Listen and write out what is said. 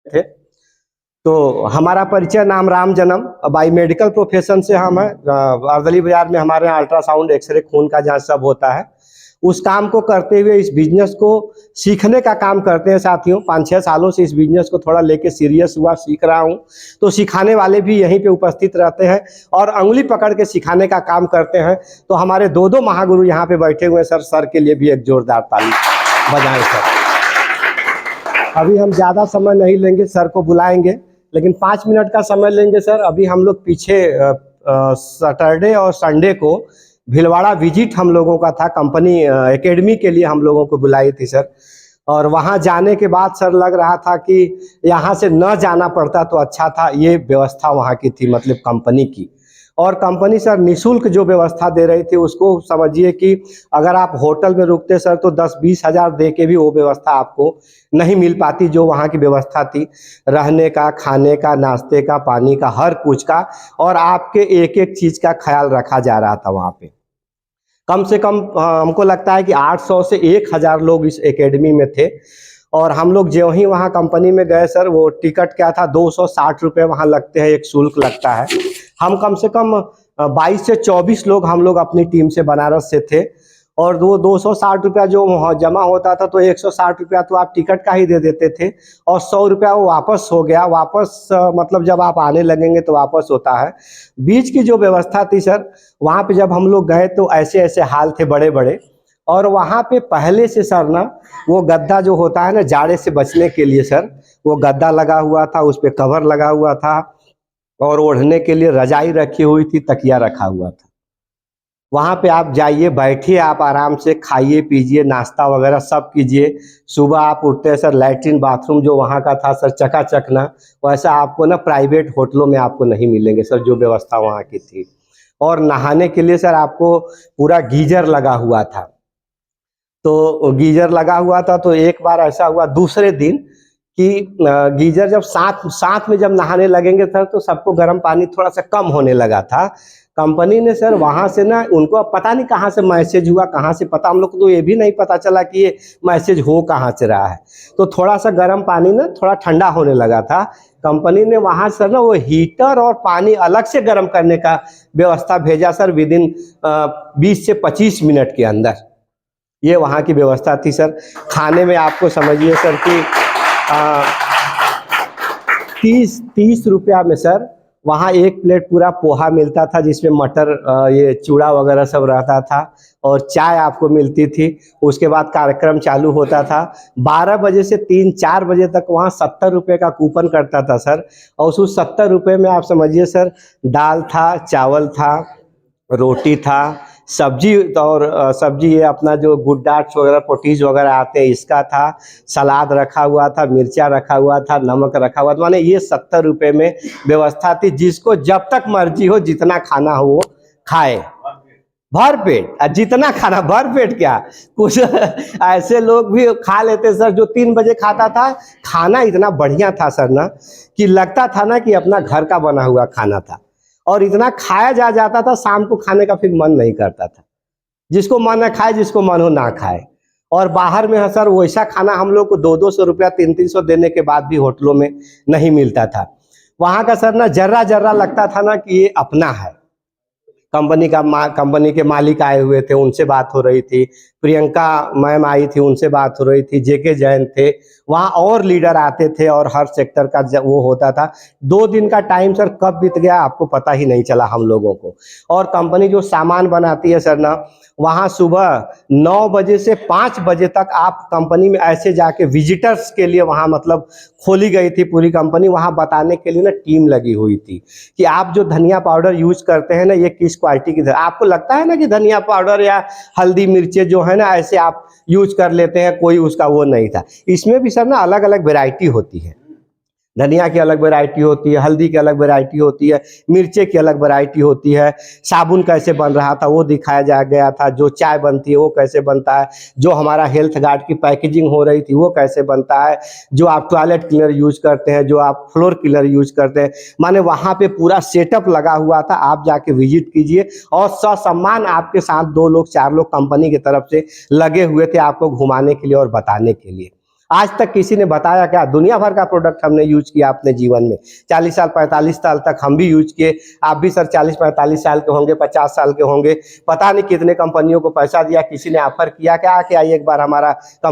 थे। तो हमारा परिचय नाम राम जन्म, बाई मेडिकल प्रोफेशन से हम हैं। अर्दली बाजार में हमारे यहाँ अल्ट्रासाउंड, एक्सरे, खून का जांच सब होता है। उस काम को करते हुए इस बिजनेस को सीखने का काम करते हैं साथियों। 5-6 सालों से इस बिजनेस को थोड़ा लेके सीरियस हुआ, सीख रहा हूँ। तो सिखाने वाले भी यहीं पे उपस्थित रहते हैं और अंगुली पकड़ के सिखाने का काम करते हैं। तो हमारे दो महागुरु यहाँ पे बैठे हुए हैं सर। सर के लिए भी एक जोरदार ताली बजाएं सर। अभी हम ज़्यादा समय नहीं लेंगे, सर को बुलाएंगे, लेकिन 5 मिनट का समय लेंगे सर। अभी हम लोग पीछे सैटरडे और संडे को भीलवाड़ा विजिट हम लोगों का था। कंपनी एकेडमी के लिए हम लोगों को बुलाई थी सर। और वहाँ जाने के बाद सर लग रहा था कि यहाँ से न जाना पड़ता तो अच्छा था। ये व्यवस्था वहाँ की थी, मतलब कंपनी की। और कंपनी सर निःशुल्क जो व्यवस्था दे रही थी, उसको समझिए कि अगर आप होटल में रुकते सर तो 10-20 हज़ार दे के भी वो व्यवस्था आपको नहीं मिल पाती जो वहाँ की व्यवस्था थी। रहने का, खाने का, नाश्ते का, पानी का, हर कुछ का, और आपके एक एक चीज़ का ख्याल रखा जा रहा था वहाँ पे। कम से कम हमको लगता है कि 800 से 1000 लोग इस एकेडमी में थे। और हम लोग जो ही वहाँ कंपनी में गए सर, वो टिकट क्या था, 260 रुपये वहाँ लगते हैं, एक शुल्क लगता है। हम कम से कम 22 से 24 लोग हम लोग अपनी टीम से बनारस से थे। और वो 260 रुपया जो जमा होता था, तो 160 रुपया तो आप टिकट का ही दे देते थे, और 100 रुपया वो वापस हो गया। वापस मतलब जब आप आने लगेंगे तो वापस होता है। बीच की जो व्यवस्था थी सर, वहाँ पे जब हम लोग गए तो ऐसे ऐसे हाल थे बड़े बड़े। और वहाँ पे पहले से सर ना, वो गद्दा जो होता है ना जाड़े से बचने के लिए सर, वो गद्दा लगा हुआ था, उस पर कवर लगा हुआ था, और ओढ़ने के लिए रजाई रखी हुई थी, तकिया रखा हुआ था। वहाँ पे आप जाइए, बैठिए, आप आराम से खाइए पीजिए, नाश्ता वगैरह सब कीजिए। सुबह आप उठते हैं सर, लैट्रिन बाथरूम जो वहाँ का था सर चकाचक ना, वैसा आपको ना प्राइवेट होटलों में आपको नहीं मिलेंगे सर, जो व्यवस्था वहाँ की थी। और नहाने के लिए सर आपको पूरा गीजर लगा हुआ था। तो गीजर लगा हुआ था, तो एक बार ऐसा हुआ दूसरे दिन कि गीजर जब साथ साथ में जब नहाने लगेंगे सर, तो सबको गर्म पानी थोड़ा सा कम होने लगा था। कंपनी ने सर वहाँ से ना, उनको अब पता नहीं कहाँ से मैसेज हुआ, कहाँ से पता, हम लोग को तो ये भी नहीं पता चला कि ये मैसेज हो कहाँ से रहा है। तो थोड़ा सा गर्म पानी ना थोड़ा ठंडा होने लगा था। कंपनी ने वहाँ सर ना वो हीटर और पानी अलग से गर्म करने का व्यवस्था भेजा सर, विदिन 20 से 25 मिनट के अंदर। ये वहाँ की व्यवस्था थी सर। खाने में आपको समझिए सर कि 30 रुपया में सर वहाँ एक प्लेट पूरा पोहा मिलता था, जिसमें मटर, ये चूड़ा वगैरह सब रहता था, और चाय आपको मिलती थी। उसके बाद कार्यक्रम चालू होता था 12 बजे से 3-4 बजे तक। वहाँ 70 रुपये का कूपन करता था सर, और उस 70 रुपये में आप समझिए सर, दाल था, चावल था, रोटी था, सब्जी, और सब्जी ये अपना जो गुड डाट्स वगैरह, पोटीज वगैरह आते हैं, इसका था, सलाद रखा हुआ था, मिर्चा रखा हुआ था, नमक रखा हुआ था। माने ये 70 रुपये में व्यवस्था थी, जिसको जब तक मर्जी हो जितना खाना हो वो खाए, भर पेट। जितना खाना, भर पेट क्या, कुछ ऐसे लोग भी खा लेते सर जो 3 बजे खाता था। खाना इतना बढ़िया था सर ना, कि लगता था ना कि अपना घर का बना हुआ खाना था, और इतना खाया जा जाता था, शाम को खाने का फिर मन नहीं करता था। जिसको मन है खाए, जिसको मन हो ना खाए। और बाहर में है सर, वैसा खाना हम लोग को 200-200 रुपया, 300-300 देने के बाद भी होटलों में नहीं मिलता था। वहाँ का सर ना जर्रा जर्रा लगता था ना कि ये अपना है। कंपनी के मालिक आए हुए थे, उनसे बात हो रही थी। प्रियंका मैम आई थी, उनसे बात हो रही थी। जेके जैन थे वहाँ, और लीडर आते थे, और हर सेक्टर का वो होता था। 2 दिन का टाइम सर कब बीत गया आपको पता ही नहीं चला हम लोगों को। और कंपनी जो सामान बनाती है सर ना, वहाँ सुबह 9 बजे से 5 बजे तक आप कंपनी में ऐसे जाके विजिटर्स के लिए, वहाँ मतलब खोली गई थी पूरी कंपनी, वहाँ बताने के लिए ना टीम लगी हुई थी कि आप जो धनिया पाउडर यूज करते हैं ना, ये किस क्वालिटी की। आपको लगता है ना कि धनिया पाउडर या हल्दी मिर्चे जो है ना, ऐसे आप यूज कर लेते हैं, कोई उसका वो नहीं था। इसमें भी सर ना अलग अलग वेराइटी होती है। धनिया की अलग वैरायटी होती है, हल्दी की अलग वैरायटी होती है, मिर्चे की अलग वैरायटी होती है। साबुन कैसे बन रहा था वो दिखाया जा गया था। जो चाय बनती है वो कैसे बनता है, जो हमारा हेल्थ गार्ड की पैकेजिंग हो रही थी वो कैसे बनता है, जो आप टॉयलेट क्लीनर यूज करते हैं, जो आप फ्लोर क्लीनर यूज करते हैं। माने वहाँ पे पूरा सेटअप लगा हुआ था। आप जाके विजिट कीजिए, और ससम्मान आपके साथ 2 लोग 4 लोग कंपनी की तरफ से लगे हुए थे आपको घुमाने के लिए और बताने के लिए। आज तक किसी ने बताया क्या? दुनिया भर का प्रोडक्ट हमने यूज किया अपने जीवन में, 40 साल 45 साल तक हम भी यूज किए। आप भी सर 40-45 साल के होंगे, 50 साल के होंगे, पता नहीं कितने कंपनियों को पैसा दिया, किसी ने ऑफर किया क्या कि आइए एक बार हमारा